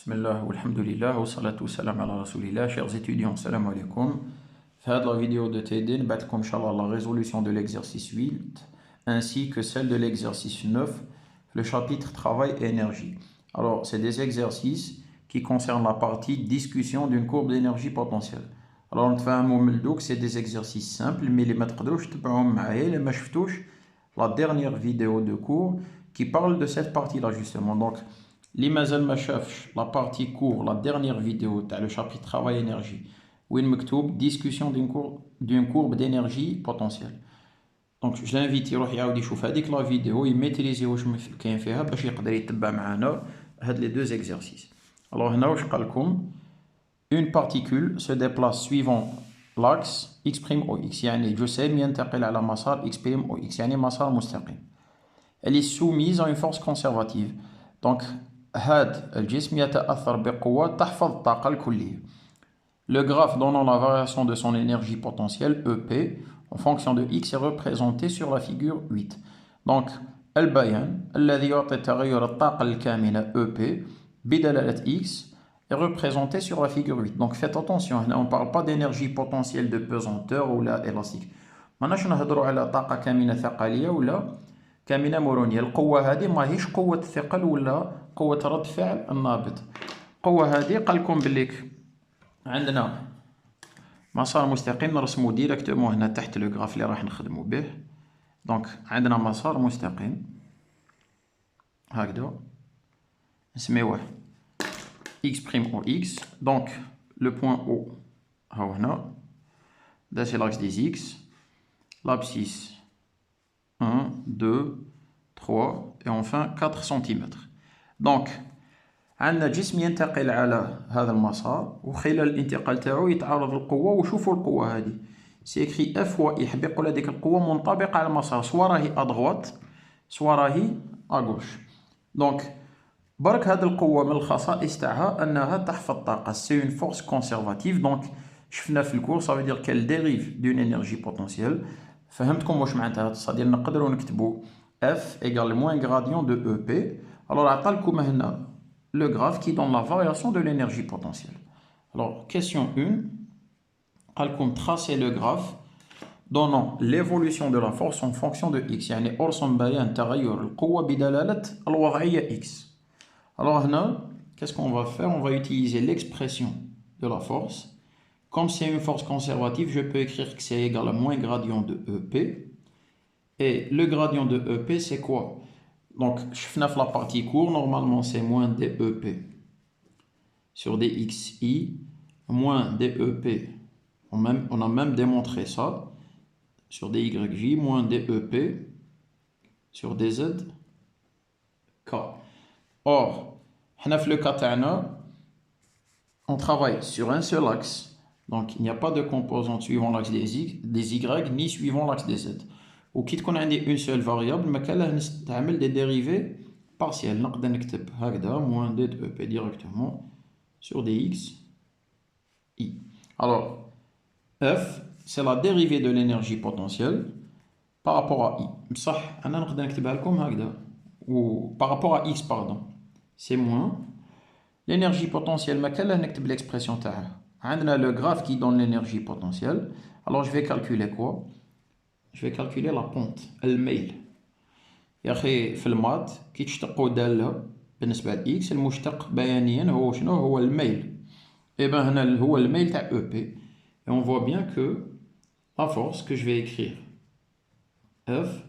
Bismillah, walhamdulillah, wa salatu wa salam ala rasulillah. Chers étudiants, salam alaikum. Dans la vidéo de TD, nous allons voir la résolution de l'exercice 8 ainsi que celle de l'exercice 9, le chapitre travail et énergie. Alors, c'est des exercices qui concernent la partie discussion d'une courbe d'énergie potentielle. Alors, on fait un moment que c'est des exercices simples, mais les maîtres la dernière vidéo de cours qui parle de cette partie-là justement. Donc, la partie cours, la dernière vidéo, le chapitre travail énergie, où il me discussion d'une courbe d'énergie potentielle. Donc je l'invite يروح يعاود يشوف هذيك la vidéo يميتريزي واش كاين فيها باش يقدر يتبع معنا هاد les deux exercices. Alors هنا واش قال لكم une particule se déplace suivant l'axe x' OX يعني جسيم ينتقل على مسار x' OX يعني مسار مستقيم. Elle est soumise à une force conservative. Donc هاد الجسم يتأثر بقوة تحفظ الطاقة الكلية. Le graphe donnant la variation de son énergie potentielle, EP, en fonction de x, est représenté sur la figure 8. Donc, البيان الذي يعطي تغير الطاقة الكامنة EP بدلالة x est représenté sur la figure 8. Donc, faites attention, on ne parle pas d'énergie potentielle de pesanteur ou la élastique. ماناش نهضروا على طاقة كامنة ثقلية ولا كامنة مرونية. القوة هذه ماهيش قوة ثقل ولا قوة رد فعل النابض. القوة هذه قال لكم بليك عندنا مسار مستقيم نرسمو ديريكتومون هنا تحت لو غراف اللي راح نخدمو به. دونك عندنا مسار مستقيم هكذا نسميوه x' او x. دونك لو بوين او هاو هنا دا سي لاكس دي x, l'abscisse 1, 2, 3 et enfin 4 cm. Donc عندنا جسم ينتقل على هذا المسار وخلال الانتقال تاعو يتعرض للقوة وشوفوا القوة هذه سي اكري اف و اي حاب يقول هذيك القوة منطبقة على المسار سوا راهي ادغوات سوا راهي اغوش. دونك برك هذه القوة من الخصائص تاعها انها تحفظ الطاقة سي اون فورس كونسيرفاتيف. دونك شفنا في الكور صافي دير كال ديريف دون انرجي بوتنسيال. فهمتكم واش معناتها صادير نقدروا نكتبوا F égale moins gradient de EP. Alors عطا لكم هنا le graphe qui donne la variation de l'énergie potentielle. Alors, question 1, قالكم tracer le graphe donnant l'évolution de la force en fonction de x. يعني أرسم بيان تغير القوة بدلالة الوضعية x. Alors هنا, qu'est-ce qu'on va faire? On va utiliser l'expression de la force. Comme c'est une force conservative, je peux écrire que c'est égal à moins gradient de EP. Et le gradient de EP, c'est quoi? Donc, je fais la partie court, normalement c'est moins DEP sur DXI, moins DEP. On a même démontré ça sur DYJ, moins DEP sur DZ K. Or, le cas on travaille sur un seul axe, donc il n'y a pas de composante suivant l'axe des Y ni suivant l'axe des Z. وكي تكون عندي اون سول فاريابل ما كان له نستعمل دي ديريفي بارسيال. نقدر نكتب هكذا موان دي دو بي ديريكتومون سور دي اكس اي. alors F c'est la dérivée de l'énergie potentielle par rapport à I. بصح انا نقدر نكتبها لكم هكذا و par rapport à X pardon c'est moins l'énergie potentielle ما كان له نكتب l'expression تاعها. عندنا le graphe qui donne l'énergie potentielle. Alors je vais calculer quoi? Je vais calculer la pente, الميل. يا أخي في المات كي تشتقوا دالة بالنسبة ل x المشتق بيانيا هو شنو؟ هو الميل. Et ben هنا هو الميل تاع EP. Et on voit bien que la force que je vais écrire F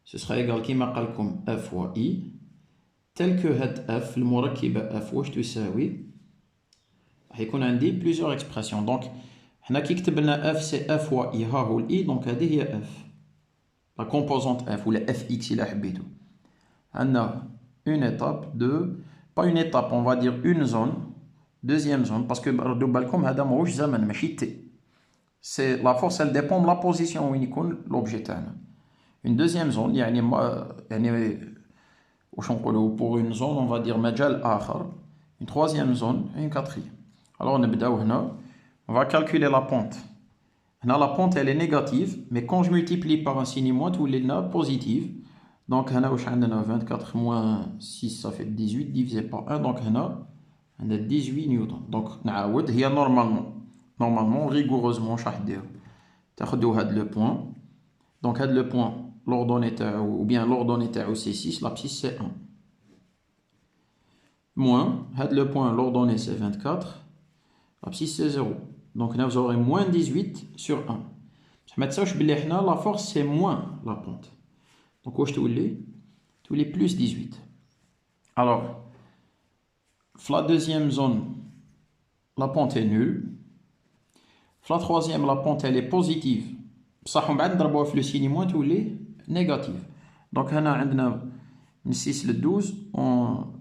ce sera égal كيما قال لكم F و I tel que هاد F المركبة F واش تساوي راح يكون عندي plusieurs expressions. Donc حنا كي كتب لنا F c'est F و I ها هو ال I donc هذه هي F la composante F ou la Fx il a حبيتو. عندنا une étape de pas une étape on va dire une zone deuxième zone parce que ردوا بالكم هذا ماهوش زمن ماشي t. C'est la force elle dépend de la position وين يكون l'objet تاعنا. Une deuxième zone يعني واش نقولوا pour une zone on va dire مجال آخر. Une troisième zone et une quatrième. Alors نبداو هنا on va calculer la pente. Là, la pente elle est négative, mais quand je multiplie par un signe moins, tout est positive. Donc, 24 moins 6, ça fait 18, divisé par 1. Donc, عندنا 18 نيوتن. دونك نعاود، هي نورمالمون ريغوروزمون واش راح ديرو، تاخدو هاد لو بوين. دونك هاد لو بوين لوردوني تاعو ou bien لوردوني تاعو سي 6، l'abscisse c'est 1. Moins, le point l'ordonnée c'est 24, l'abscisse c'est 0. Donc vous aurez moins 18 sur 1. La force c'est moins la pente. Donc tous les plus 18. Alors, la deuxième zone, la pente est nulle. La troisième, la pente elle est positive. Ça on va le signe moins tous les négatifs. Donc on a 6 le 12,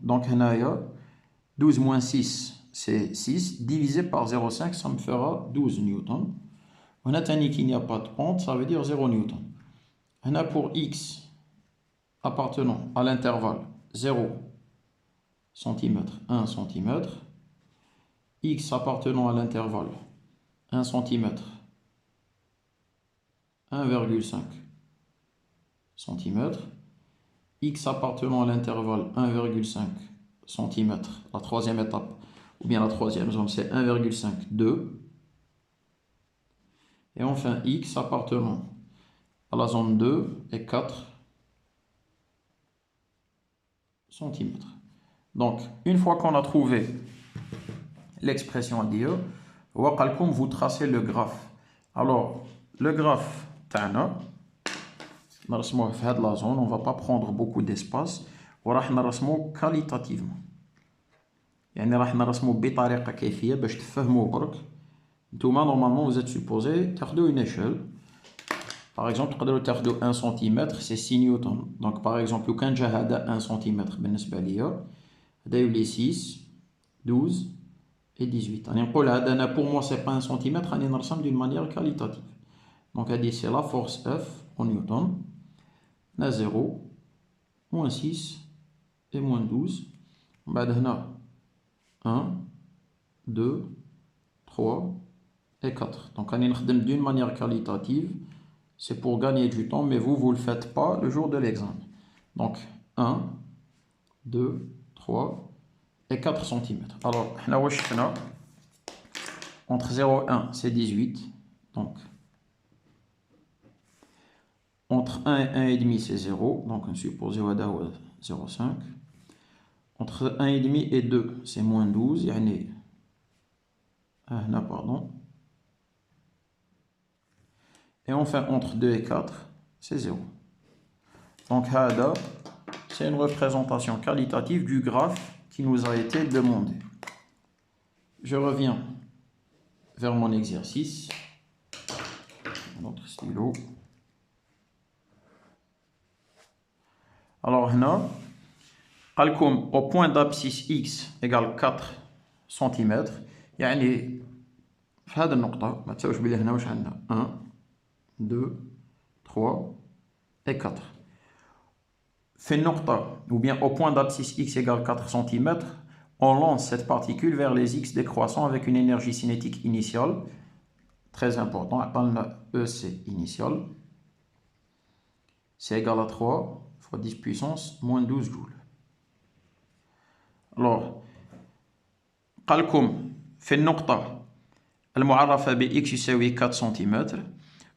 donc on a 12 moins 6 c'est 6, divisé par 0,5 ça me fera 12 newtons. On a tenu qu'il n'y a pas de pente, ça veut dire 0 newton. On a pour x appartenant à l'intervalle 0 cm, 1 cm, x appartenant à l'intervalle 1 cm, 1,5 cm, x appartenant à l'intervalle 1,5 cm, la troisième étape, ou bien la troisième zone, c'est 1,5, 2. Et enfin, x appartenant à la zone 2 est 4 cm. Donc, une fois qu'on a trouvé l'expression à dire, vous tracez le graphe. Alors, le graphe, la zone, on ne va pas prendre beaucoup d'espace. وراح نرسمو qualitativement. يعني راح نرسمو بطريقة كيفية باش تفهموه برك. نتوما normalement vous êtes supposé تاخدو une échelle. Par exemple تقدروا تاخدو 1 cm c'est 6 نيوتن. Donc par exemple لو كان جا هذا 1 cm بالنسبة ليا هذا يولي 6 12 et 18. راني نقول هذا أنا pour moi c'est pas 1 cm راني نرسم d'une manière qualitative. Donc هذه c'est la force F en newton. On a 0 moins 6 et moins 12. بعد هنا 1 2 3 et 4. Donc on نخدم d'une manière qualitative, c'est pour gagner du temps, mais vous le faites pas le jour de l'examen. Donc 1 2 3 et 4 cm. Alors حنا واش شفنا entre 0 et 1 c'est 18. Donc entre 1 et 1,5 c'est 0. Donc on suppose 0,5. Entre 1,5 et 2, c'est moins 12. Pardon. Et enfin, entre 2 et 4, c'est 0. Donc, c'est une représentation qualitative du graphe qui nous a été demandé. Je reviens vers mon exercice. Notre stylo. Alors, là, au point d'abscisse x égale 4 cm. يعني في هذه النقطة ما تساويش بلي هنا واش عندنا 1 2 3 et 4. في النقطة ou bien au point d'abscisse x égale 4 cm, on lance cette particule vers les x décroissants avec une énergie cinétique initiale. Très important, عطالنا EC initial. C'est égal à 3 fois 10 puissance moins 12 joules. Alors, قال لكم في النقطة المعرفة ب x يساوي 4 سنتيمتر،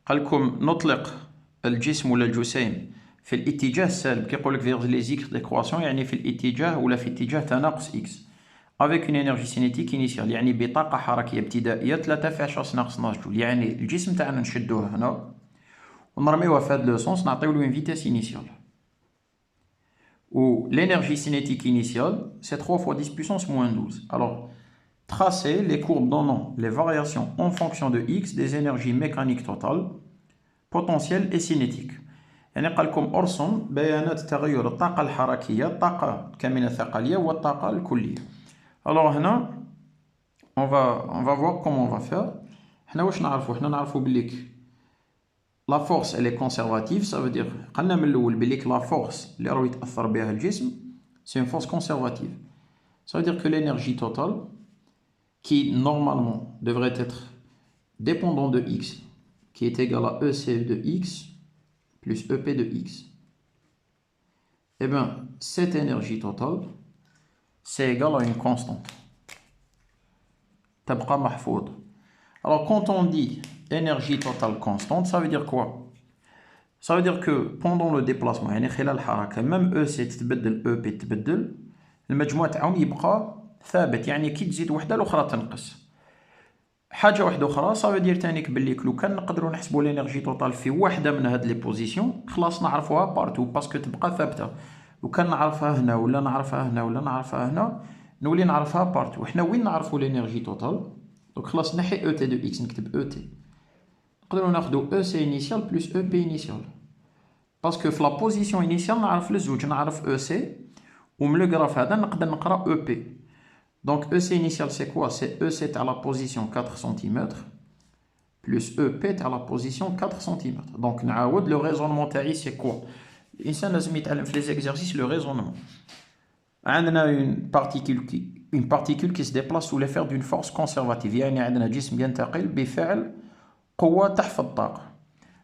قال لكم نطلق الجسم ولا الجسيم في الاتجاه السالب، كيقول لك vers les x décroissants يعني في الاتجاه ولا في اتجاه تناقص x avec une énergie cinétique initiale، يعني بطاقة حركية ابتدائية 3 في 10 ناقص 12 جول. يعني الجسم تاعنا نشدوه هنا ونرميوه في هذا لو سونس، نعطيو له une vitesse initiale. Où l'énergie cinétique initiale, c'est 3 fois 10 puissance moins 12. Alors, tracez les courbes donnant les variations en fonction de x des énergies mécaniques totales, potentielles et cinétiques. يعني قال لكم ارسم بيانات تغير الطاقة الحركية، الطاقة الكامنة الثقلية والطاقة الكلية. Alors هنا on va voir comment on va faire. حنا واش نعرفو؟ حنا نعرفو بليك la force elle est conservative, ça veut dire قلنا من الأول بليك la force اللي راهو يتأثر بها الجسم c'est une force conservative. Ça veut dire que l'énergie totale qui normalement devrait être dépendant de x, qui est égal à EC de x plus EP de x, eh bien cette énergie totale c'est égal à une constante. تبقى محفوظ. Alors quand on dit énergie totale constante, ça veut dire quoi? Ça veut dire que pendant le déplacement يعني خلال الحركة même EC تتبدل EP تتبدل المجموع تاعهم يبقى ثابت، يعني كي تزيد وحدة الأخرى تنقص. حاجة واحدة أخرى ça veut dire تانيك بلي لو كان نقدروا نحسبوا الانرجي توتال في واحدة من هاد لي بوزيسيون خلاص نعرفوها بارتو باسكو تبقى ثابتة. لو كان نعرفها هنا ولا نعرفها هنا ولا نعرفها هنا نولي نعرفها بارتو. حنا وين نعرفوا الانرجي توتال؟ دونك خلاص نحي او تي دو اكس نكتب او تي نقدروا ناخدو او سي انيسيال بلس او بي انيسيال باسكو في لا بوزيسيون انيسيال نعرف للزوج نعرف او سي ومن لو غراف هذا نقدر نقرا او بي. دونك او سي انيسيال سي كوا؟ سي او سي تاع لا بوزيسيون 4 سنتيمتر بلس او بي تاع لا بوزيسيون 4 سنتيمتر. دونك نعاود لو ريزونمون تاعي سي كوا؟ الانسان لازم يتعلم في لي زيكزارسيس لو ريزونمون. عندنا une particule qui se déplace sous l'effet d'une force conservative، يعني عندنا جسم ينتقل بفعل قوة تحفظ الطاقة.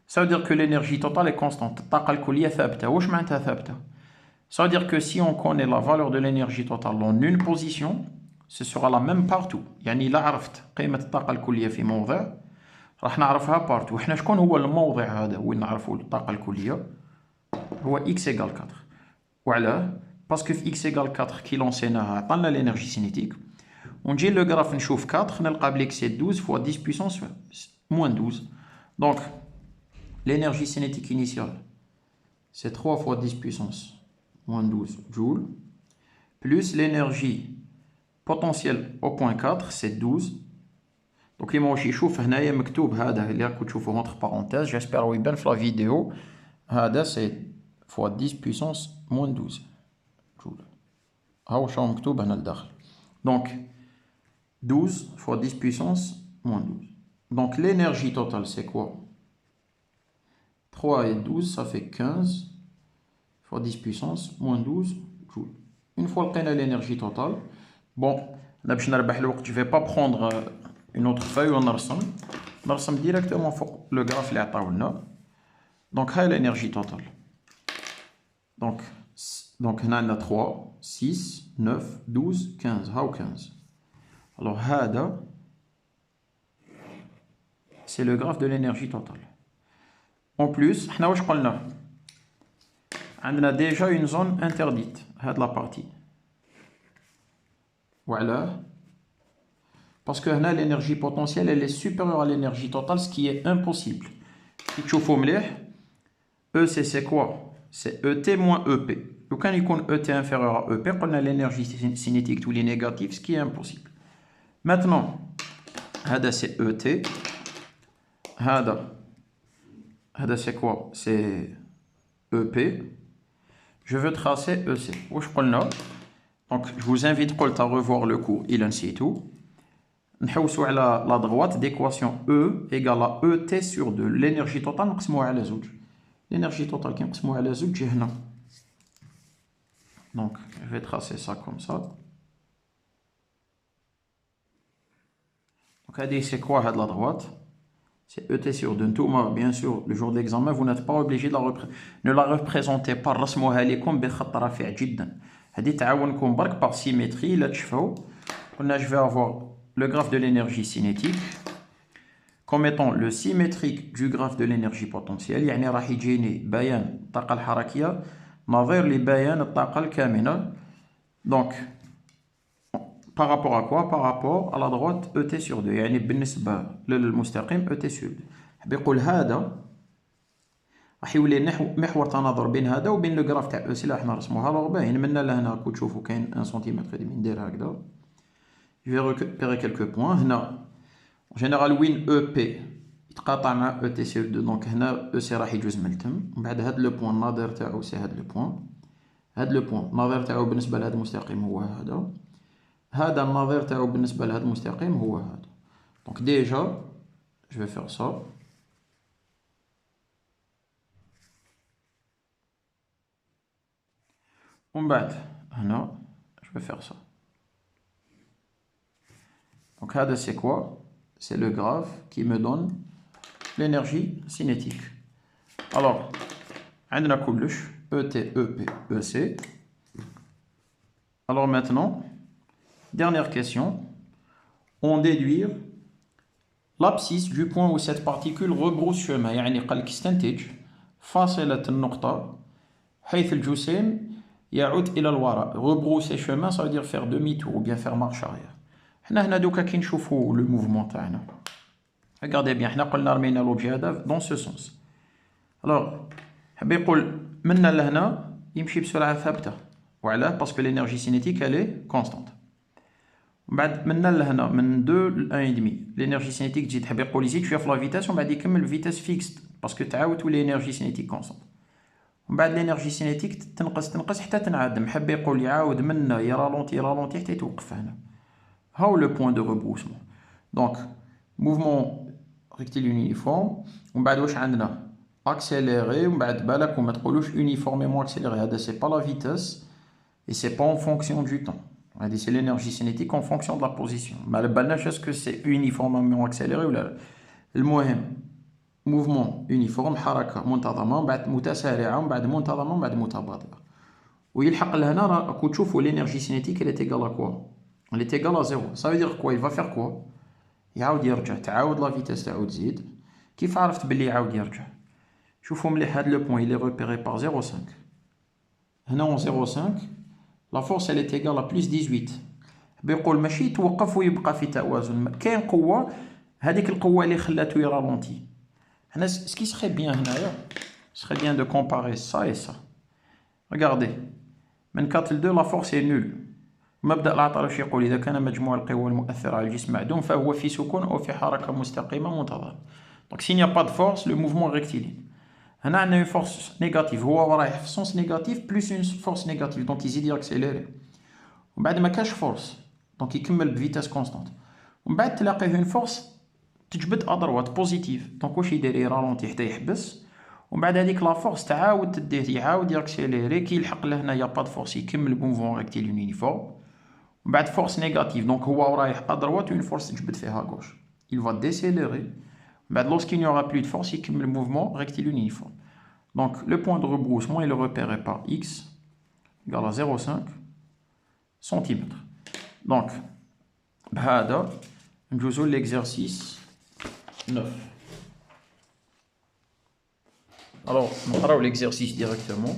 Ça veut dire que l'énergie totale est constante. الطاقة الكلية ثابتة. واش معناتها ثابتة؟ Ça veut dire que si on connaît la valeur de l'énergie totale en une position, ce sera la même partout. يعني إلا عرفت قيمة الطاقة الكلية في موضع راح نعرفها بارتو. احنا شكون هو الموضع هذا وين نعرفوا الطاقة الكلية؟ هو x égale 4. وعلاه؟ باسكو في x égale 4 كي لونسيناها عطانا l'énergie cinétique. ونجي لو غراف نشوف 4 نلقى بليك سي 12 fois 10 puissance moins 12. Donc l'énergie cinétique initiale c'est 3 fois 10 puissance moins 12 joules plus l'énergie potentielle au point 4 c'est 12. Donc كيما واش يشوف هنايا مكتوب هذا اللي راكم تشوفوه entre parenthèses j'espère يبان في لا فيديو هذا c'est fois 10 puissance moins 12 جول. ها واش راهو مكتوب هنا لداخل. Donc 12 fois 10 puissance moins 12. Donc l'énergie totale c'est quoi? 3 et 12 ça fait 15 fois 10 puissance moins 12 joules. Une fois لقينا l'énergie totale, bon انا باش نربح الوقت je vais pas prendre une autre feuille ونرسم directement فوق le graphe اللي عطاولنا. Donc هاي l'énergie totale. Donc هنا عندنا 3 6 9 12 15 هاو 15. Alors هذا c'est le graphe de l'énergie totale. En plus حنا واش قلنا؟ عندنا déjà une zone interdite هاد la partie. وعلاه؟ Parce que هنا l'énergie potentielle elle est supérieure à l'énergie totale, ce qui est impossible. كي تشوفوا مليح EC c'est quoi? C'est ET moins EP. لو كان يكون ET inférieur à EP قلنا l'énergie cinétique تولي négative, ce qui est impossible. Maintenant هذا c'est ET. هذا c'est quoi? C'est EP. Je veux tracer EC. واش قلنا؟ Donc je vous invite قلت à revoir le cours il in situ. نحوسوا على la droite d'équation E égale à ET sur 2. L'énergie totale نقسموها على زوج. L'énergie totale كي نقسموها على زوج تجي هنا. Donc je vais tracer ça comme ça. Donc هذه c'est quoi هاد la droite? C'est ET sur 2. نتوما bien sûr le jour d'examen vous n'êtes pas obligé de ne la représenter pas. رسموها لكم بخط رفيع جدا. هذه تعاونكم برك par symétrie. إلا تشوفوا قلنا je vais avoir le graphe de l'énergie cinétique comme étant le symétrique du graphe de l'énergie potentielle. يعني راح يجيني بيان الطاقة الحركية نظير لبيان الطاقة الكامنة. Donc par rapport à quoi? Par rapport à la droite ET sur 2. يعني بالنسبة للمستقيم ET sur 2. حاب يقول هذا راح يولي محور تناظر بين هذا وبين لو غراف تاع EC اللي راح نرسموها. لو باين من لهنا راكم تشوفوا كاين 1 سنتيمتر ندير هكذا. Je vais récupérer quelques points. هنا en général وين EP يتقاطع مع ET sur 2. donc هنا EC راح يجوز من التم. من بعد هذا لو بوين الناظر تاعو سي هذا لو بوين. هذا لو بوين الناظر تاعو بالنسبة لهذا المستقيم هو هذا. هذا الناظر تاعو بالنسبة لهذا المستقيم هو هذا. donc déjà je vais faire ça. ومن بعد هنا je vais faire ça. Donc هذا c'est quoi? C'est le graphe qui me donne l'énergie cinétique. Alors عندنا كلش ET, EP, EC. Alors maintenant dernière question. on déduire l'abscisse du point où cette particule rebrousse chemin. يعني قال لك استنتج فاصلة النقطة حيث الجسيم يعود إلى الوراء. Rebrousser chemin, ça veut dire faire demi-tour ou bien faire marche arrière. حنا هنا دوكا كي نشوفوا le mouvement تاعنا. Regardez bien, حنا قلنا رمينا l'objet هذا dans ce sens. Alors, حاب يقول من لهنا يمشي بسرعة ثابتة. وعلاه باسكو l'énergie cinétique elle est constante. بعد من لهنا من 2 ل 1,5 l'énergie cinétique تزيد حاب يقول يزيد شويه في لا فيتاس ومن بعد يكمل فيتاس فيكست باسكو تعاود تولي l'énergie cinétique constante. ومن بعد l'énergie cinétique تنقص حتى تنعدم. حاب يقول يعاود منا يرالونتي حتى يتوقف هنا. هاو لو بوين دو rebroussement. دونك موفمون rectiligne uniforme ومن بعد واش عندنا accéléré ومن بعد بالك وما تقولوش uniformément accéléré. هذا سي با لا فيتاس et c'est pas en fonction du temps. C'est l'énergie cinétique en fonction de la position. Mais le balnage, est-ce que c'est uniformément accéléré ou là? Le mouvement uniforme, حركة منتظمة بعد متسارعة بعد منتظمة بعد متباطئة. ويلحق لهنا راكو تشوفوا l'énergie cinétique elle est égale à quoi? Elle est égale à 0. Ça veut dire quoi? Il va faire quoi? يعاود يرجع تعاود لا فيتاس تاعو تزيد. كيف عرفت بلي يعاود يرجع؟ شوفوا مليح هاد لو بوين il est repéré par 0,5. هنا en 0,5 la force elle est égale à plus 18. بيقول ماشي يتوقف ويبقى في توازن. كاين قوة هذيك القوة اللي خلاتو يرالونتي. هنا سكي سخي بيان هنايا سخي بيان دو كومباري سا اي سا. Regardez من 4 ل 2 لا فورس اي نول. مبدأ العطرش يقول إذا كان مجموع القوى المؤثرة على الجسم معدوم فهو في سكون أو في حركة مستقيمة منتظمة. Donc s'il n'y a pas de force le mouvement est rectiligne. هنا عندنا une force négative هو رايح في sens négatif plus une force négative donc يزيد يأكسيليري. ومن بعد ما كاش فورس دونك يكمل بفيتاس كونستانت. ومن بعد تلاقيه une force تجبد ادروات بوزيتيف دونك واش يدير يرالونتي حتى يحبس. ومن بعد هذيك لا فورس تعاود تديه يعاود يأكسيليري كي يلحق لهنا يا با د فورس يكمل موفمون ريكتيليون يونيفورم. ومن بعد فورس négative دونك هو رايح ادروات une force تجبد فيها gauche. Il va décélérer. Lorsqu'il n'y aura plus de force, il cumule le mouvement rectiligne uniforme. Donc, le point de rebroussement est repéré par x égale à 0,5 cm. Donc, بهذا نجوزو l'exercice 9. Alors, نقراو l'exercice directement.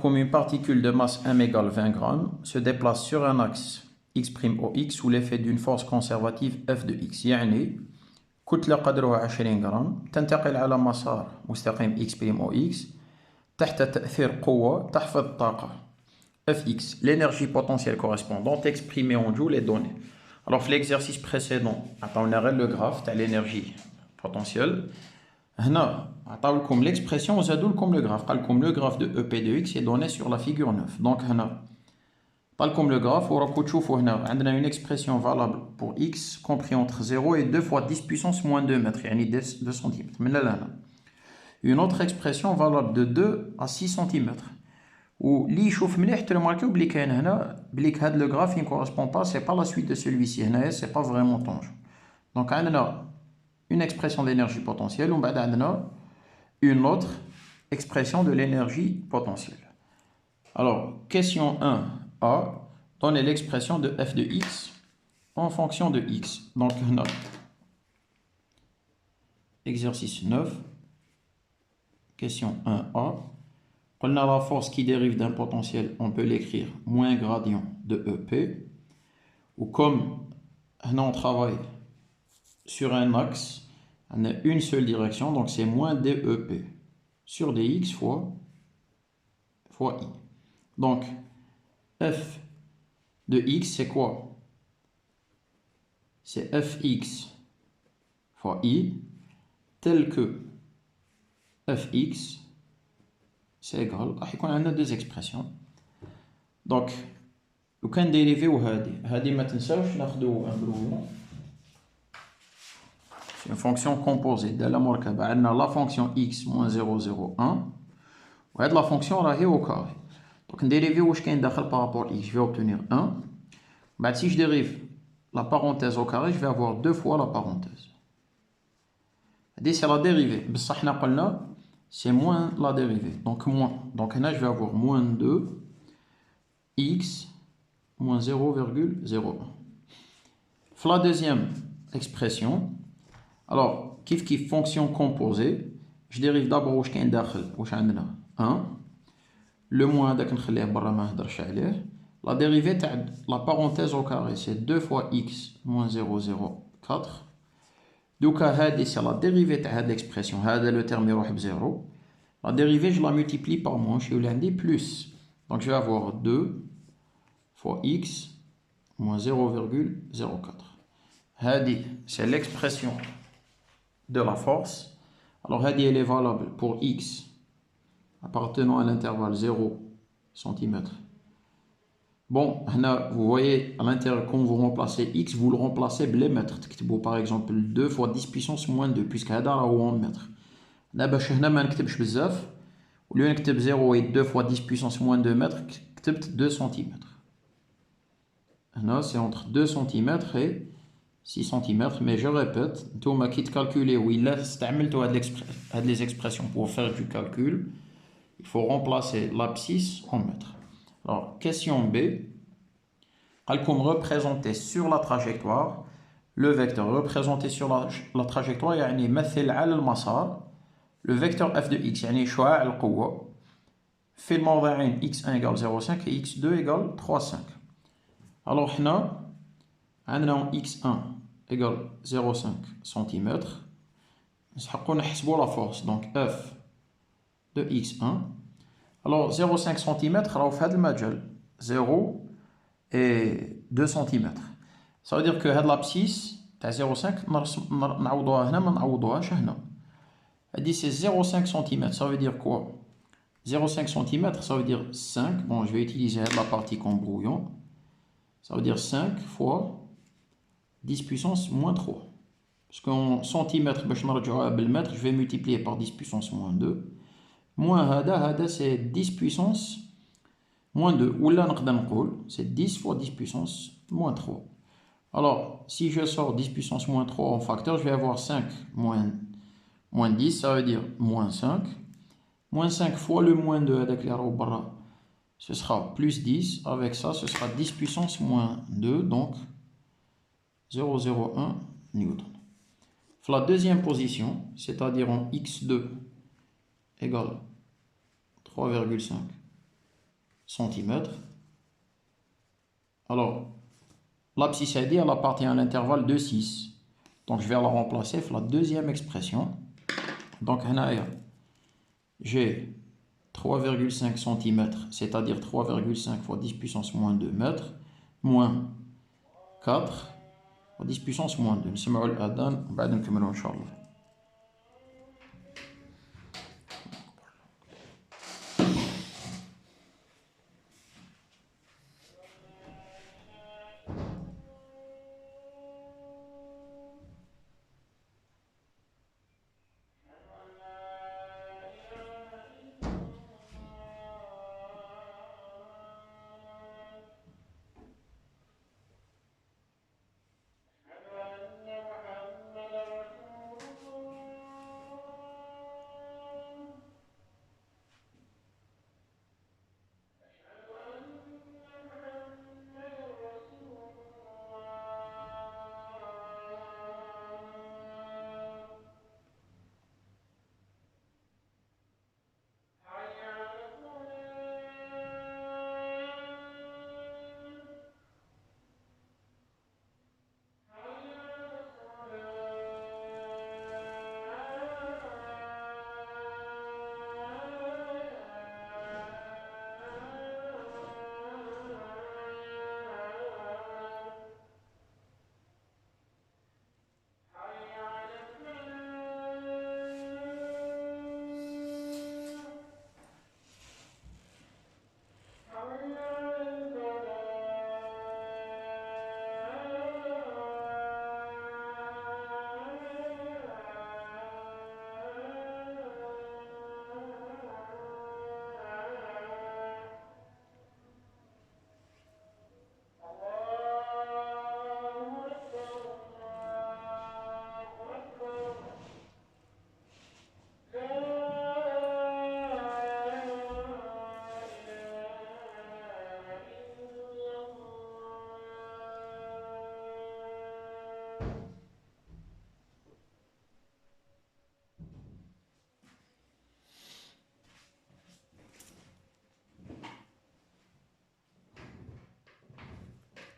Comme une particule de masse m égale 20 grammes se déplace sur un axe x' au x sous l'effet d'une force conservative f de x. يعني كتلة قدرها 20 غرام تنتقل على مسار مستقيم x' au x تحت تأثير قوة تحفظ الطاقة Fx. L'énergie potentielle correspondante exprimée en joules est donnée. Alors, في l'exercice précédent, عطاونا غير le graphe تاع l'énergie potentielle. هنا عطاو لكم l'expression وزادوا لكم le graphe. قال لكم le graphe de EP de x est donné sur la figure 9. Donc هنا قال لكم le graphe وراكو تشوفوا هنا عندنا une expression valable pour x compris entre 0 et 2 fois 10 puissance moins 2 mètres يعني 2 cm. من لهنا une autre expression valable de 2 à 6 cm. واللي يشوف مليح ترماركيو بلي كاين هنا بلي هاد لو غراف ne correspond pas c'est pas la suite de celui-ci. هنايا c'est pas vraiment tangible. Donc عندنا une expression d'énergie potentielle ومن بعد عندنا une autre expression de l'énergie potentielle. Alors, question 1a, donnez l'expression de f de x en fonction de x. Donc, note. Exercice 9, question 1a. On a la force qui dérive d'un potentiel, on peut l'écrire moins gradient de EP. Ou comme on travaille sur un axe, on a une seule direction, donc c'est moins DEP sur dx fois i. Donc, f de x, c'est quoi? C'est fx fois i, tel que fx, c'est égal. On a deux expressions. Donc, لو كان ديريفيو هادي ما تنساوش ناخدو un brouillon. C'est une fonction composée دالة مركبة. عندنا la fonction x moins 0,01 وهاد la fonction راهي au carré. Donc, dériver واش كاين داخل par rapport à x, je vais obtenir 1. بعد si je dérive la parenthèse au carré, je vais avoir 2 fois la parenthèse. هادي c'est la dérivée. بصح حنا قلنا c'est moins la dérivée. Donc moins. Donc là je vais avoir moins 2 x moins 0,01. La deuxième expression, alors, qui fonction composée, je dérive d'abord واش كاين داخل واش عندنا 1 le moins هذاك نخليه برا ما نهضرش عليه. La dérivée تاع la parenthèse au carré c'est 2 fois x moins 0,04. دوكا هذه c'est la dérivée تاع هاد l'expression, هذا le terme يروح بزيرو. La dérivée je la multiplie par moins, je vais عندي plus. Donc je vais avoir 2 fois x moins 0,04. هذه c'est l'expression de la force. Alors هذه elle est valable pour x appartenant à l'intervalle 0 cm. Bon, vous voyez à l'intérieur, quand vous remplacez x, vous le remplacez par les mètres. Par exemple, 2 fois 10 puissance moins 2, puisque c'est en mètres. D'abord, je ne vais pas écrire. Au lieu de 0 et 2 fois 10 puissance moins 2 mètres, je vais 2 cm. C'est entre 2 cm et 6 cm, mais je répète, tout ma kit calculer, oui, là, c'est les expressions pour faire du calcul. Il faut remplacer l'abscisse en mètres. Alors, question B. Comme représenter sur la trajectoire, le vecteur représenté sur la trajectoire, يعني مثل على المسار, le vecteur f de x, يعني شعاع القوة, في الموضعين x1 égale 0,5 et x2 égale 3,5. Alors, هنا عندنا x1 égale 0,5 cm. نسحقوا نحسبوا la force, donc f de x1. Alors 0,5 cm راهو في هذا المجال 0 et 2 cm. Ça veut dire que هاد l'abscisse تاع 0,5 نعوضوها هنا ما نعوضوهاش هنا. هادي c'est 0,5 cm. Ça veut dire quoi? 0,5 cm, ça veut dire 5. Bon, je vais utiliser la partie comme brouillon. Ça veut dire 5 fois 10 puissance moins 3. Parce qu'en centimètres, باش نرجعوها بالمètre, je vais multiplier par 10 puissance moins 2. Moins هذا c'est 10 puissance moins 2. Ou là, c'est 10 fois 10 puissance moins 3. Alors, si je sors 10 puissance moins 3 en facteur, je vais avoir 5 moins 10, ça veut dire moins 5. Moins 5 fois le moins 2 avec les barra, ce sera plus 10. Avec ça, ce sera 10 puissance moins 2, donc 0,01 Newton. La deuxième position, c'est-à-dire en x2 égale 3,5 cm. Alors, l'abscisse elle appartient à l'intervalle de 6. Donc, je vais la remplacer par la deuxième expression. Donc, j'ai 3,5 cm, c'est-à-dire 3,5 fois 10 puissance moins 2 mètres, moins 4 fois 10 puissance moins 2. نسمعوا الأذان وبعد نكملوا إن شاء الله.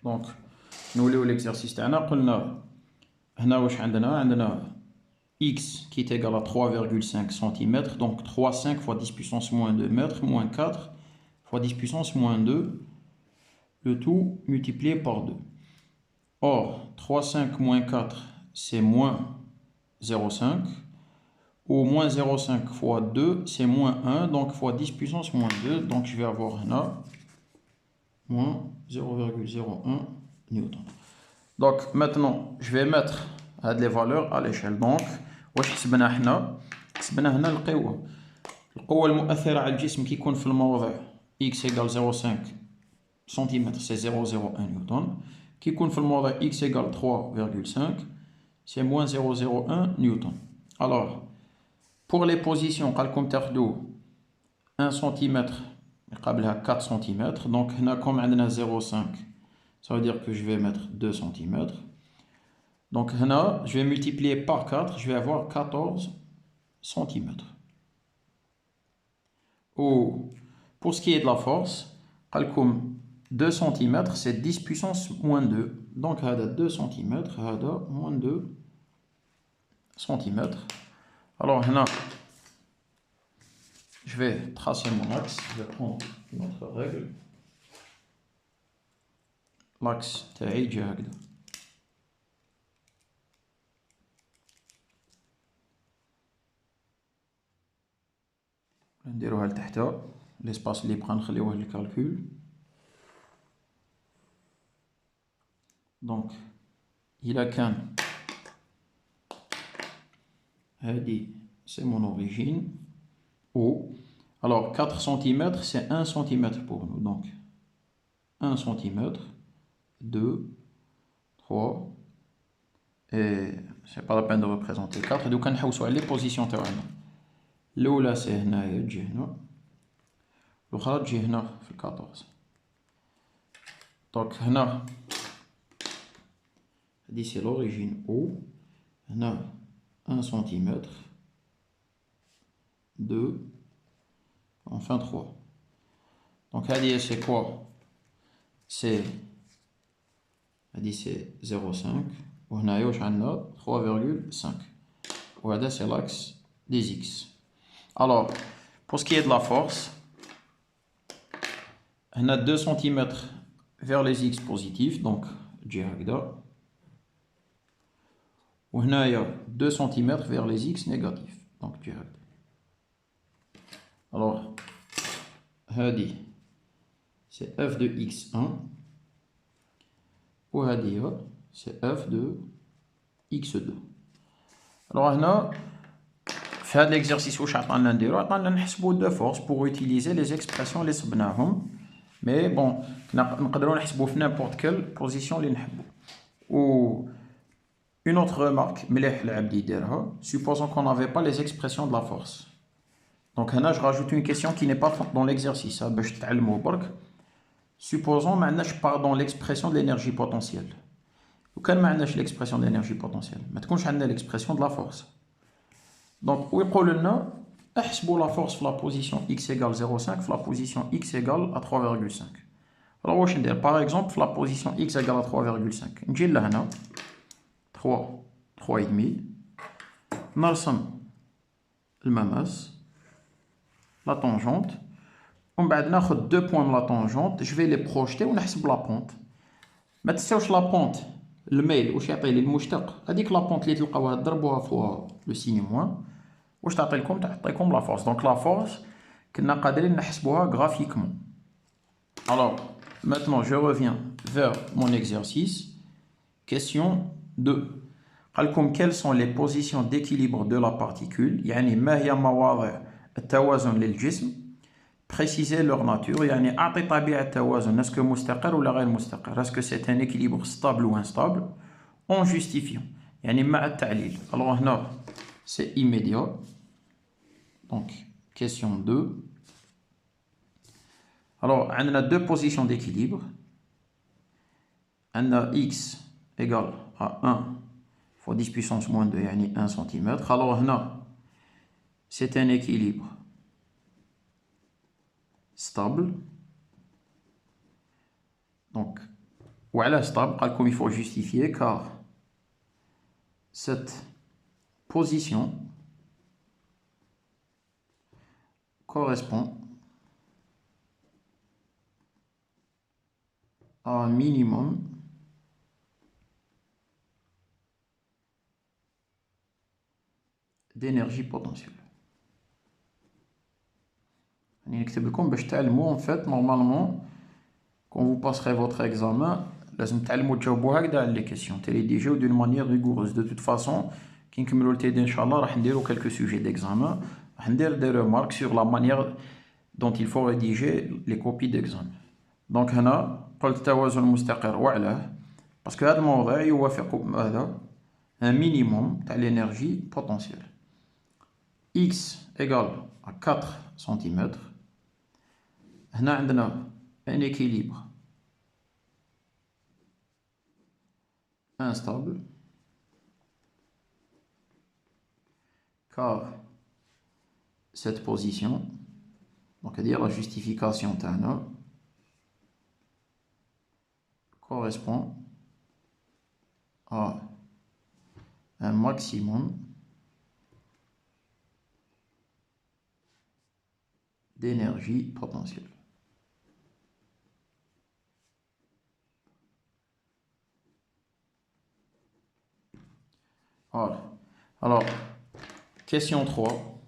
Donc, nous avons l'exercice تاعنا قلنا هنا واش عندنا x qui est égal à 3,5 cm, donc 3,5 fois 10 puissance moins 2 mètres, moins 4 fois 10 puissance moins 2, le tout multiplié par 2. Or, 3,5 moins 4, c'est moins 0,5. Ou moins 0,5 fois 2, c'est moins 1, donc fois 10 puissance moins 2, donc je vais avoir là, moins 0,01 newton. Donc maintenant, je vais mettre les valeurs à l'échelle. Donc, واش حسبنا هنا القوة المؤثرة على الجسم كي يكون في الموضع x égale 0,5 cm, c'est 0,01 newton. كي يكون في الموضع x égale 3,5, c'est moins 0,01 newton. Alors, pour les positions, قالكم تاخدو 1 cm قبلها 4 cm. Donc هنا comme عندنا 0,5, ça veut dire que je vais mettre 2 cm. Donc هنا je vais multiplier par 4, je vais avoir 14 cm. Ou pour ce qui est de la force, قالكم 2 cm c'est 10 puissance moins 2. Donc هذا 2 cm, هذا moins 2 cm. Alors هنا je vais tracer mon axe, je vais prendre notre règle. L'axe تاعي يجي هكذا. نديروها لتحت، ليسباس اللي بقى نخليوه للكالكول. دونك إلا كان هادي سي مون اوريجين ou alors 4 cm c'est 1 cm pour nous, donc 1 cm, 2, 3 et c'est pas la peine de représenter 4. donc نحوسوا على les positions تاعنا. الاولى سي هنايا تجي هنا، الاخرى تجي هنا في 14. دونك هنا هادي سي لوريجين او، هنا 1 cm, 2, enfin 3. Donc هذه c'est quoi? C'est 0,5 وهنايا واش عندنا 3,5 وهذا c'est l'axe des x. Alors pour ce qui est de la force, هنا 2 cm vers les x positifs, donc تجي هكذا، وهنايا 2 cm vers les x négatifs, donc تجي هكذا. Alors هذه c'est f de x1 وهذه c'est f de x2. Alors هنا في هذا l'exercice واش عطانا نديرو؟ عطانا نحسبو دو فورس pour utiliser les expressions اللي صبناهم. mais bon نقدروا نحسبو في n'importe quelle position اللي نحبو. و une autre remarque مليح العبد يديرها، supposons qu'on n'avait pas les expressions de la force. Donc هنا je rajoute une question qui n'est pas dans l'exercice باش تتعلموا برك. Supposons ما عندناش pardon l'expression de l'énergie potentielle. وكان ما عندناش l'expression de l'énergie potentielle ما تكونش عندنا l'expression de la force. Donc ويقول لنا احسبوا la force في la position x égale 0,5 في la position x égale à 3,5. alors واش ندير؟ par exemple في la position x égale à 3,5 نجي لهنا 3 3,5 نرسم المماس la tangente. ومن بعد ناخذ 2 points من la tangente, je vais les projeter ونحسب la pente. ما تنساوش la pente الميل واش يعطي لي المشتق، هذيك la pente اللي تلقاوها ضربوها فوا لو سيني موان واش تعطي لكم؟ تعطيكم la force. donc la force كنا قادرين نحسبوها graphiquement. alors maintenant je reviens vers mon exercice. question 2. قال لكم quelles sont les positions d'équilibre de la particule، يعني ما هي مواضع التوازن للجسم. préciser leur nature، يعني أعطي طبيعة التوازن، est-ce que مستقر ولا غير مستقر، est-ce que c'est un équilibre stable ou instable. en justifiant، يعني مع التعليل. alors هنا c'est immédiat. donc question 2. alors عندنا deux positions d'équilibre. عندنا x égale à 1 fois 10 puissance moins 2 يعني 1 cm. alors هنا c'est un équilibre stable. donc Ou à stable, comme il faut justifier, car cette position correspond à un minimum d'énergie potentielle. En fait, normalement, quand vous passerez votre examen, les questions télédigées d'une manière rigoureuse. De toute façon, qui quelques sujets d'examen, des remarques sur la manière dont il faut rédiger les copies d'examen. Donc, هنا قلت توازن مستقر وعلاه parce que هذا الموضوع يوافق هذا un minimum de l'énergie potentielle. X égale à 4 cm. هنا عندنا un équilibre instable car cette position, donc à dire la justification تاعنا, correspond à un maximum d'énergie potentielle. Voilà. Alors, question 3.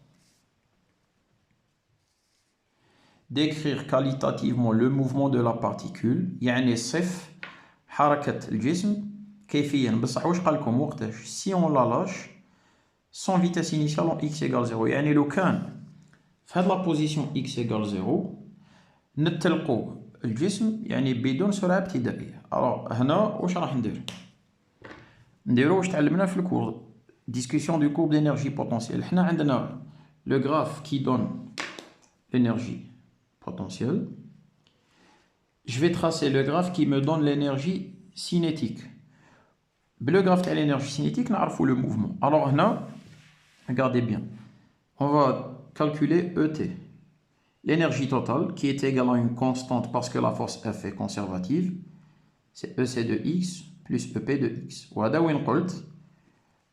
Décrire qualitativement le mouvement de la particule, يعني صف حركة الجسم كيفيا. بصح واش قال لكم وقتاش si on la lâche sans vitesse initiale en x égale 0. يعني لو كان في هاد لا بوزيسيون x égale 0 نتلقوا الجسم يعني بدون سرعة ابتدائية. alors هنا واش راح نديرو واش تعلمنا في الكور discussion du courbe d'énergie potentielle. حنا عندنا le graphe qui donne l'énergie potentielle. Je vais tracer le graphe qui me donne l'énergie cinétique. Le graphe de l'énergie cinétique, nous avons le mouvement. Alors là, regardez bien. On va calculer ET. L'énergie totale, qui est égale à une constante parce que la force F est conservative, c'est EC de X plus EP de X.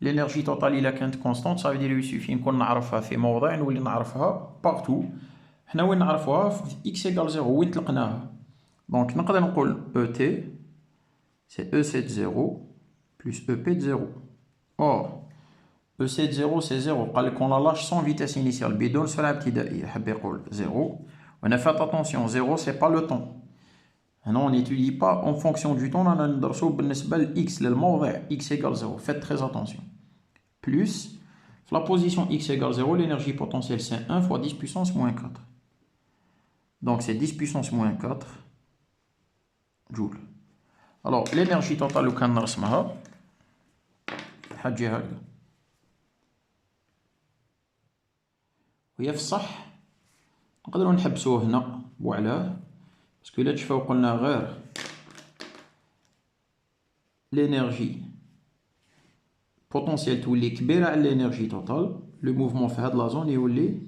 L'énergie totale, il a qu'une constante, ça veut dire qu'il suffit qu'on نعرفها في موضع نولي نعرفها partout. حنا وين نعرفوها في x égale 0 وين تلقناها. Donc نقدر نقول ET c'est EC de 0 plus EP de 0. Or EC de 0 c'est 0 قال لك on la lâche sans vitesse initiale بدون سرعة ابتدائية. حب يقول 0. On a fait attention, 0 c'est pas le temps. هنا on n'étudie pas en fonction du temps, on ندرسو بالنسبة ل x للموضع x égale 0. Faites très attention. Plus la position x égale 0, l'énergie potentielle c'est 1 fois 10 puissance moins 4. Donc c'est 10 puissance moins 4 joules. Alors l'énergie totale où كان نرسمها حتجي هكذا. وهي في الصح نقدروا نحبسوه هنا وعلاه باسكو إلا تشوفوا قلنا غير l'énergie potentielle تولي كبيرة على l'énergie totale, le mouvement في هاد لا زون يولي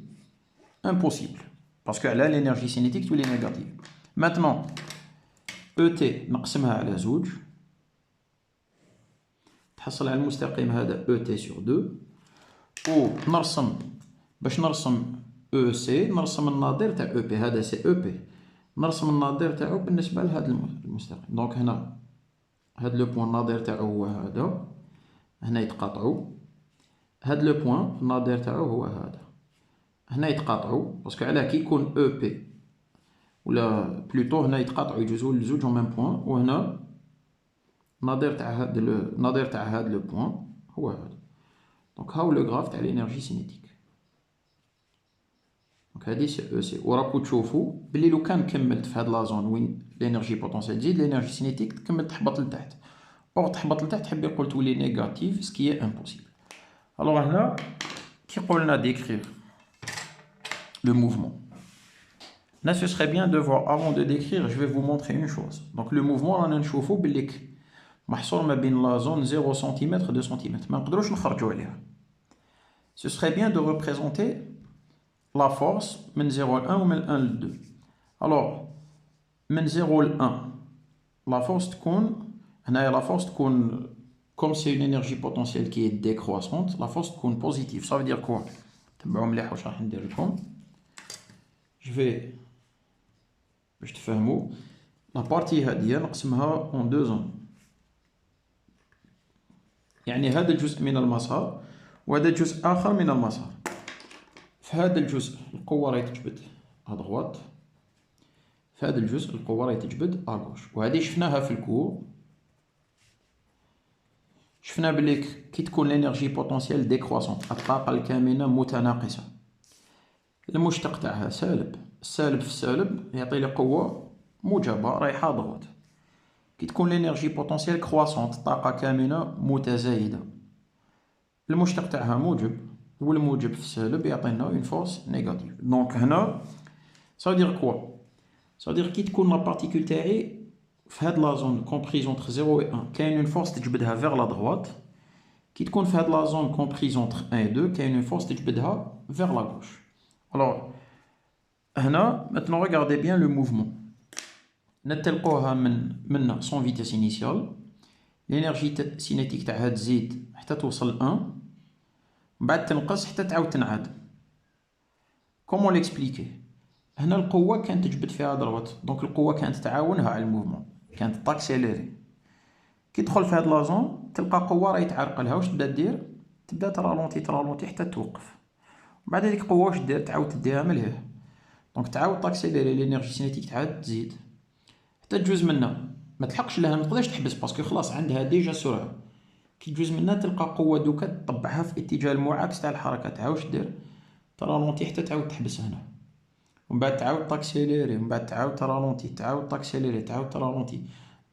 impossible. Parce que là, l'énergie cinétique, tout est négative. Maintenant, ET, نقسمها على زوج. تحصل على المستقيم هذا ET sur 2. و نرسم باش نرسم EC نرسم الناظر تاع EP. هذا سي EP. نرسم الناظر تاعو بالنسبة لهذا المستقيم. دونك هنا هذا لو بوان الناظر تاعو هو هذا. هنا يتقاطعوا. هذا لو بوان الناظر تاعو هو هذا. هنا يتقاطعوا باسكو علاه كي يكون او بي ولا بلوتو هنا يتقاطعوا يجوزوا لزوج اون ميم بوان. وهنا النظير تاع هاد النظير تاع هاد لو بوان هو هذا. دونك هاو لو غراف تاع الانرجي سينيتيك. دونك هادي سي او سي. وراكو تشوفوا بلي لو كان كملت في هاد لا زون وين الانرجي بوتونسيال تزيد الانرجي سينيتيك تكمل تحبط لتحت. اور تحبط لتحت حب يقول تولي نيجاتيف سكي امبوسيبل. الوغ هنا كي قولنا ديكرير le mouvement. Là, ce serait bien de voir, avant de décrire, je vais vous montrer une chose. Donc, le mouvement, on a un chauffe باللي محصور ما بين la zone 0 cm 2 cm. ما نقدروش نخرجوا عليها. Ce serait bien de représenter la force من 0 ل 1 ou من 1 ل 2. Alors, من 0 ل 1, la force تكون هنايا la force تكون comme c'est une énergie potentielle qui est décroissante, la force تكون positive. Ça veut dire quoi? تبعوا مليح واش راح ندير لكم. Je vais باش تفهموا la partie هادية نقسمها en deux zones. يعني هذا الجزء من المسار وهذا جزء آخر من المسار. في هذا الجزء القوة راهي تجبد à droite، في هذا الجزء القوة راهي تجبد à gauche. وهذه شفناها في الكور، شفنا بلي كي تكون لينيرجي بوتونسيال ديكرواسونت الطاقة الكامنة متناقصة، المشتق تاعها سالب، السالب في السالب يعطي لي قوة موجبة رايحة droite. كي تكون لينيرجي بوتونسيال كرواسونت الطاقة كامنة متزايدة، المشتق تاعها موجب والموجب في السالب يعطينا اون فورس نيجاتيف. دونك هنا ça veut dire quoi؟ ça veut dire كي تكون لا بارتيكول تاعي في هاد لا زون كومبريز اونتر 0 و 1 كاين اون فورس تجبدها فيغ لا دروات، كي تكون في هاد لا زون كومبريز اونتر 1 و 2 كاين اون فورس تجبدها فيغ لا غوش. الوغ هنا maintenant regardez bien le mouvement، نتلقوها من son vitesse initiale، l'énergie cinétique تاعها تزيد حتى توصل 1، من بعد تنقص حتى تعاود تنعاد. كومون ليكسبليكي؟ هنا القوة كانت تجبد فيها دروات، دونك القوة كانت تعاونها على الموفمون، كانت تاكسيليري. كي تدخل في هاد لازون تلقى قوة راهي تعرقلها، واش تبدا دير؟ تبدا ترالونتي حتى توقف، بعد هذيك القوة واش دير؟ تعاود تديها مليح، دونك تعاود تاكسيليري لينيرجي سينيتيك تعاود تزيد حتى تجوز منها، ما تلحقش لها، ما تقدرش تحبس باسكو خلاص عندها ديجا سرعة. كي تجوز منها تلقى قوة دوكا تطبعها في اتجاه المعاكس تاع الحركة، تعاود واش دير؟ ترالونتي حتى تعاود تحبس هنا، ومن بعد تعاود تاكسيليري، ومن بعد تعاود ترالونتي، تعاود تاكسيليري، تعاود ترالونتي،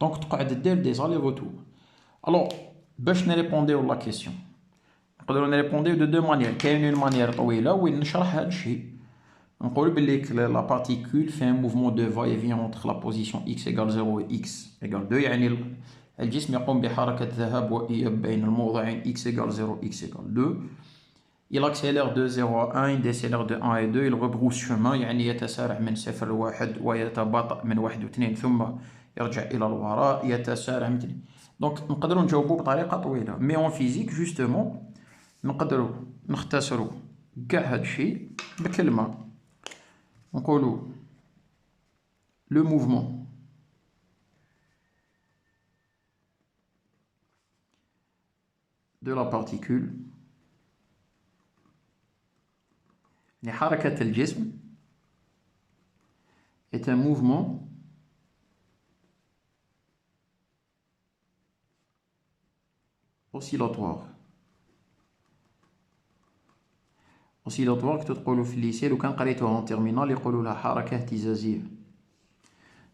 دونك تقعد دير دي زالي روتور. الوغ باش نريبونديو لا كيسيون نقدروا نريبونديو دو دو مانيير. كاين اون مانيير طويله وين نشرح هذا الشيء، نقول بلي لا بارتيكول في ان موفمون دو فاي فيان اونتر لا بوزيسيون اكس ايكال 0 و اكس ايكال 2، يعني الجسم يقوم بحركه ذهاب واياب بين الموضعين اكس ايكال 0 و اكس ايكال 2. Il accélère de 0 à 1, il décélère de 1 et 2, il rebrousse chemin، يعني يتسارع من 0 ل 1 ويتباطأ من 1 و 2 ثم يرجع إلى الوراء، يتسارع مثل. دونك نقدروا نجاوبوا بطريقة طويلة، مي اون فيزيك جوستومون نقدروا نختصروا كاع هاد الشيء بكلمة، نقولوا لو موفمون de la particule، لحركة الجسم est un mouvement oscillatoire. oscillatoire كنتو تقولوا في الليسي، لو كان قريتوها en terminale يقولوا لها حركة اهتزازية.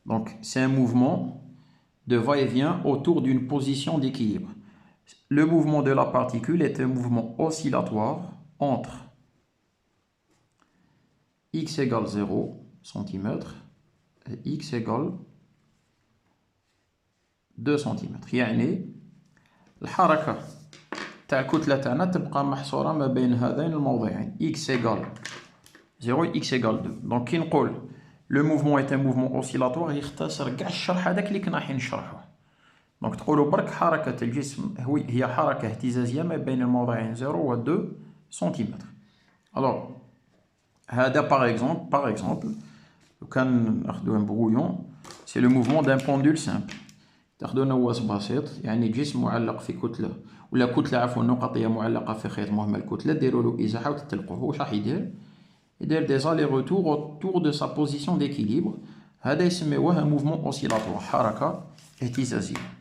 Donc c'est un mouvement de va-et-vient autour d'une position d'équilibre. Le mouvement de la particule est un mouvement oscillatoire entre x égale 0 cm et x égale 2 cm. يعني الحركة تاع الكتلة تاعنا تبقى محصورة ما بين هذين الموضعين x égale 0 و x égale 2. دونك كي نقول لو موفمون est un mouvement oscillatoire يختصر كاع الشرح هذاك اللي كنا رايحين نشرحوه. دونك تقولوا برك حركة الجسم هي حركة اهتزازية ما بين الموضعين 0 و 2 سنتيمتر. الوغ هذا باغ اكزومبل لو كان ناخدو ان برويون سي لو موفمون دان بوندول سامبل. تاخدو نواس بسيط، يعني جسم معلق في كتلة ولا كتلة عفوا نقطية معلقة في خيط مهمل الكتلة، ديروا له إزاحة وتتلقوه. واش راح يدير؟ يدير دي زالي روتور اوتور دو سا بوزيسيون ديكيليبر، هذا يسميوه موفمون اوسيلاتوار، حركة اهتزازية.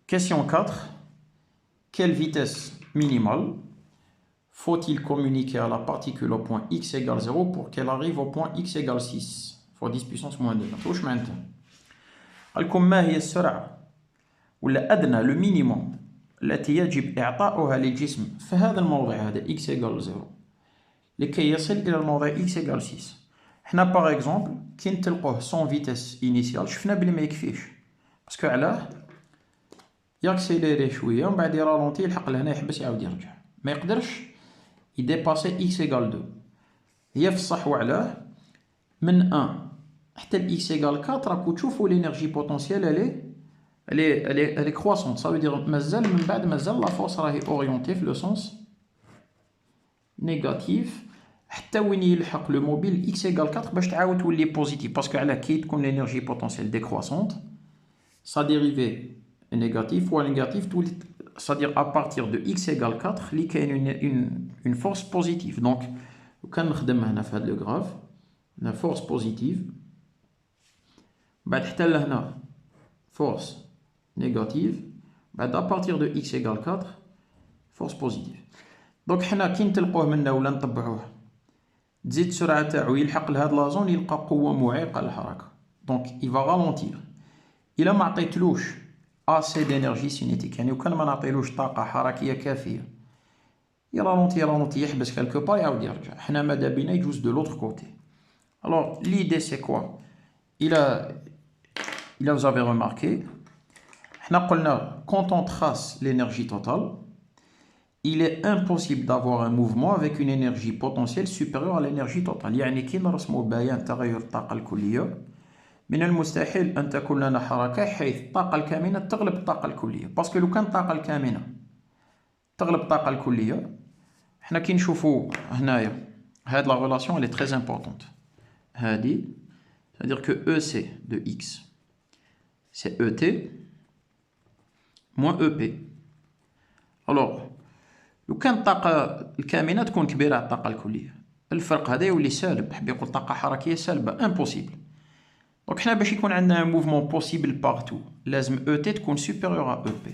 Question 4. Quelle vitesse minimale faut-il communiquer à la particule au point x égale 0 pour qu'elle arrive au point x égale 6 fois 10 puissance moins 2. واش معناتها؟ قالكم ما هي السرعة ولا أدنى لو مينيموم التي يجب إعطاؤها للجسم في هذا الموضع هذا x égale 0 لكي يصل إلى الموضع x égale 6. حنا باغ اكزومبل كي نتلقوه سون فيتيس إنيسيال شفنا بلي ما يكفيش، باسكو علاه ياكسيليري شويه ومن بعد يرالونتي يلحق لهنا يحبس يعاود يرجع، ما يقدرش يديباسي اكس ايكال 2. هي في الصح وعلاه من 1 حتى x égale 4 راكو تشوفوا l'énergie potentielle elle est croissante. Ça veut dire مازال من بعد مازال la force راهي orientée في le sens négatif حتى وين يلحق le mobile x égale 4 باش تعاود تولي positif parce que على كي تكون l'énergie potentielle décroissante sa dérivée est négative ou négative c'est-à-dire à partir de x égale 4 il y a une force positive. Donc quand نخدم هنا في هذا le graphe la force positive بعد حتى لهنا force négative بعد à partir de x égale 4 force positive. Donc حنا كي نتلقوه منا ولا نطبعوه تزيد السرعة تاعو يلحق لهاد لا زون يلقى قوة معيقة للحركة. Donc il va ralentir. إلا ما عطيتلوش assez d'énergie cinétique يعني وكان ما نعطيلوش طاقة حركية كافية يرالونتي يحبس quelque part يعاود يرجع. حنا ماذا بينا يجوز de l'autre côté. Alors l'idée c'est quoi? Il a vous avez remarqué حنا قلنا quand on trace l'énergie totale il est impossible d'avoir un mouvement avec une énergie potentielle supérieure à l'énergie totale. يعني كي نرسمو بيان تغير الطاقة الكلية من المستحيل أن تكون لنا حركة حيث الطاقة الكامنة تغلب الطاقة الكلية. باسكو لو كان الطاقة الكامنة تغلب الطاقة الكلية حنا كي نشوفو هنايا هاد لا غولاسيون elle est très importante. هادي c'est-à-dire que EC de X c'est ET moins EP. Alors لو كان الطاقة الكامنة تكون كبيرة على الطاقة الكلية الفرق هذا يولي سالب. حاب يقول طاقة حركية سالبة impossible. دونك حنا باش يكون عندنا un mouvement possible partout لازم ET تكون supérieure à EP.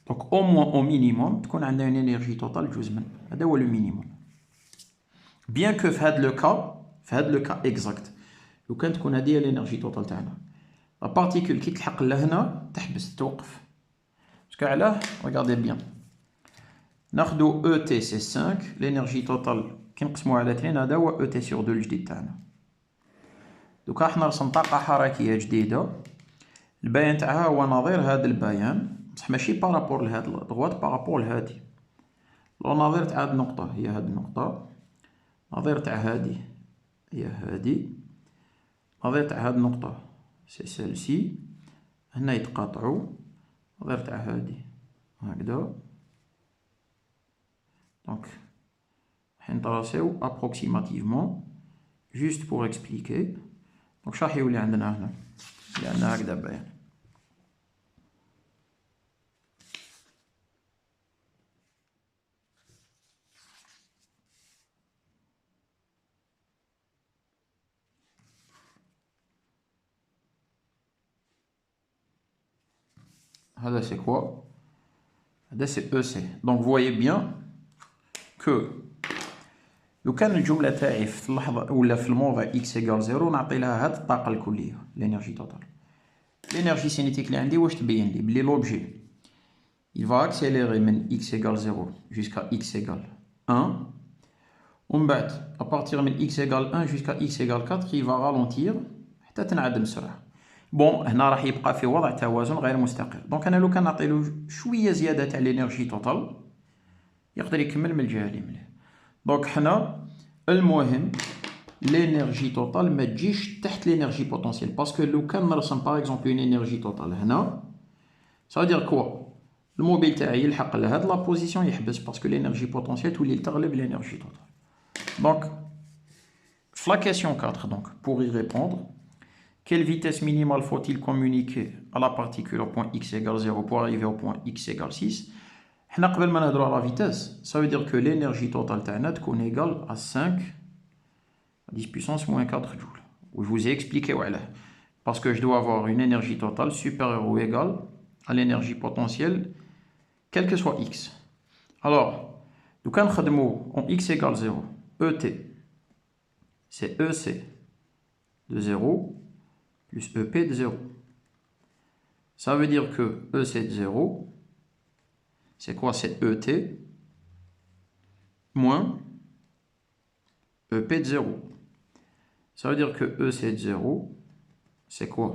دونك au moins au minimum تكون عندنا une énergie totale جوز من هذا هو le minimum. bien que في هذا le cas exact لو كان تكون هذه هي l'énergie totale تاعنا la particule كي تلحق لهنا تحبس توقف. باسكو علاه regardez bien ناخدو ET c'est 5 l'énergie totale كي نقسموها على 2 هذا هو ET sur 2 الجديد تاعنا. دوكا راح نرسم طاقة حركية جديدة البيان تاعها هو نظير هذا البيان بصح ماشي بارابور لهاد الدغوات بارابور لهادي. لو نظير تاع هاد النقطة هي هاد النقطة نظير تاع هادي هي هادي نظير تاع هاد النقطة سي سيلسي هنا يتقاطعو نظير تاع هادي هكذا. دونك راح نتراسيو approximativement juste pour expliquer. دونك شراح يولي عندنا هنا لأن هكذا باين. هذا c'est quoi? هذا c'est EC. Donc vous voyez bien que لو كان الجملة تاعي في اللحظة ولا في الموضع x égale 0 نعطي لها هاد الطاقة الكلية l'énergie totale. l'énergie cinétique اللي عندي واش تبين لي بلي l'objet il va accélérer من x égale 0 jusqu'à x égale 1 ومن بعد à partir من x égale 1 jusqu'à x égale 4 il va ralentir حتى تنعدم السرعة. بون هنا راح يبقى في وضع توازن غير مستقر. دونك انا لو كان نعطيلو شوية زيادة تاع l'énergie totale يقدر يكمل من الجهة اللي مليح. دونك حنا المهم l'énergie totale ما تجيش تحت l'énergie potentielle باسكو لو كان نرسم باغ اكزومبل اون énergie totale هنا ça veut dire quoi الموبيل تاعي يلحق لهاد لا بوزيسيون يحبس باسكو l'énergie potentielle تولي تغلب l'énergie totale. دونك في la question 4 donc pour y répondre quelle vitesse minimale faut-il communiquer à la particule au point x égale 0 pour arriver au point x égale 6. حنا قبل ما نهضروا على vitesse ça veut dire que l'énergie totale تاعنا تكون égale à 5 à 10 puissance moins 4 joules. Je vous ai expliqué علاه parce que je dois avoir une énergie totale supérieure ou égale à l'énergie potentielle quel que soit x. Alors لو كان نخدموا en x égale 0 ET c'est EC de 0 plus EP de 0. Ça veut dire que EC de 0 c'est quoi? C'est ET moins EP de 0. Ça veut dire que EC de 0 c'est quoi?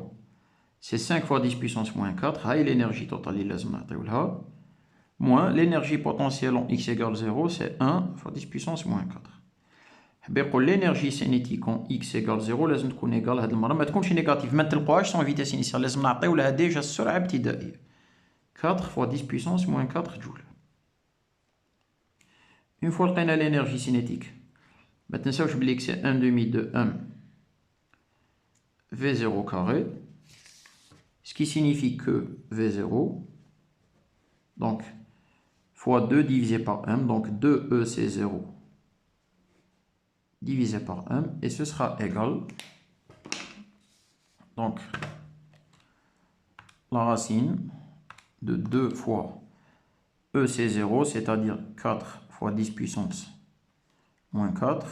C'est 5 fois 10 puissance moins 4 هاي l'énergie totale اللي لازم نعطيولها moins l'énergie potentielle en x égale 0 c'est 1 fois 10 puissance moins 4. بيقول l'énergie cinétique en x égale 0 لازم تكون ايغال هاد المره ما تكونش نيجاتيف ما نتلقاوهاش سون فيتاس انيسيال لازم نعطيو لها ديجا السرعه ابتدائيه 4 fois 10 puissance moins 4 جول. اون فوا لقينا l'énergie cinétique ما تنساوش بلي que c'est 1 demi de m v0 carré ce qui signifie que v0 donc fois 2 divisé par m donc 2e c'est 0 divisé par m et ce sera égal donc la racine de 2 fois e c'est 0 c'est-à-dire 4 fois 10 puissance moins 4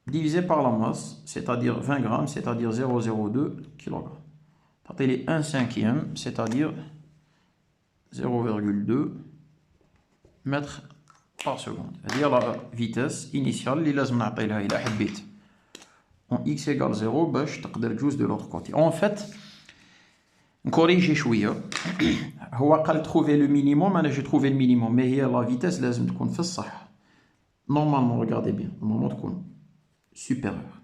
divisé par la masse c'est-à-dire 20 grammes c'est-à-dire 0,02 kg. تعطي لي 1 cinquième c'est-à-dire 0,2 mètres par seconde. هذه la vitesse initiale اللي لازم نعطي لها إلا حبيت en x égale 0 باش تقدر تجوز de l'autre côté. En fait نكوريجي شوية هو قال trouver le minimum أنا j'ai trouvé le minimum mais هي la vitesse لازم تكون في الصح normalement regardez bien normalement تكون supérieure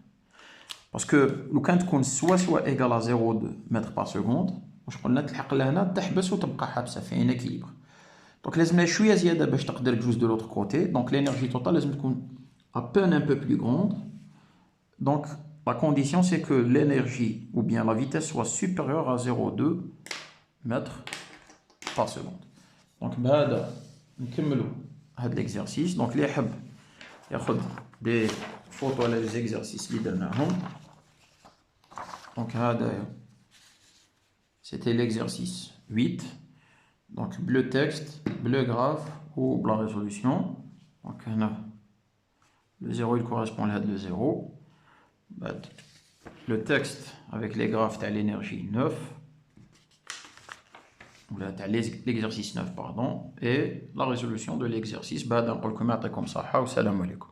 parce que لو كان تكون soit égal à 0,2 mètres par seconde واش قلنا تلحق لهنا تحبس وتبقى حابسة في ان équilibre. Donc لازم شوية زيادة باش تقدر تجوز de l'autre côté. Donc l'énergie totale لازم تكون à peine un peu plus grande. Donc la condition c'est que l'énergie ou bien la vitesse soit supérieure à 0,2 mètres par seconde. Donc بهذا نكملوا هذا l'exercice. Donc اللي يحب ياخذ des photos على les exercices اللي درناهم. Donc c'était l'exercice 8. Donc bleu texte, bleu graphe ou blanc résolution. Donc le 0 il correspond à le 0. Le texte avec les graphes à l'énergie 9. L'exercice 9 pardon. Et la résolution de l'exercice. Comme ça. Salam alaikum.